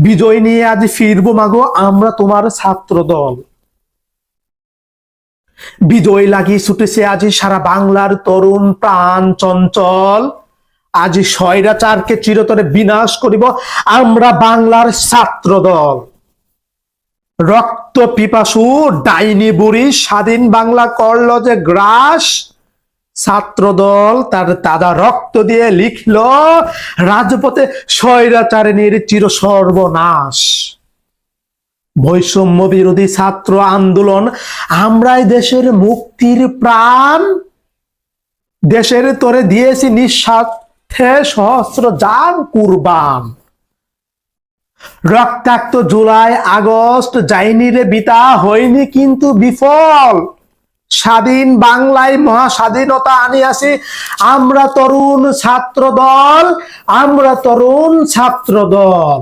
বিজয় নিয়ে আজ ফিরবো মাগো আমরা তোমার ছাত্র দল। বিজয় লাগিয়ে ছুটেছে আজ সারা বাংলার তরুণ প্রাণ চঞ্চল। আজ স্বৈরাচারকে চিরতরে বিনাশ করিব আমরা বাংলার ছাত্র দল। রক্ত পিপাসু ডাইনি বুড়ি স্বাধীন বাংলা করল যে গ্রাস। ছাত্রদল তার তাজা রক্ত দিয়ে লিখল রাজপথে স্বৈরাচারিণীর চির সর্বনাশ। বৈষম্য বিরোধী ছাত্র আন্দোলন আমরাই দেশের মুক্তির প্রাণ। দেশের তরে দিয়েছি নিঃস্বার্থে সহস্র জান কুরবান। রক্তাক্ত জুলাই আগস্ট যায়নি রে বিতা, হয়নি কিন্তু বিফল। স্বাধীন বাংলায় মহাস্বাধীনতা আনিয়াছি আমরা তরুণ ছাত্র দল, আমরা তরুণ ছাত্র দল।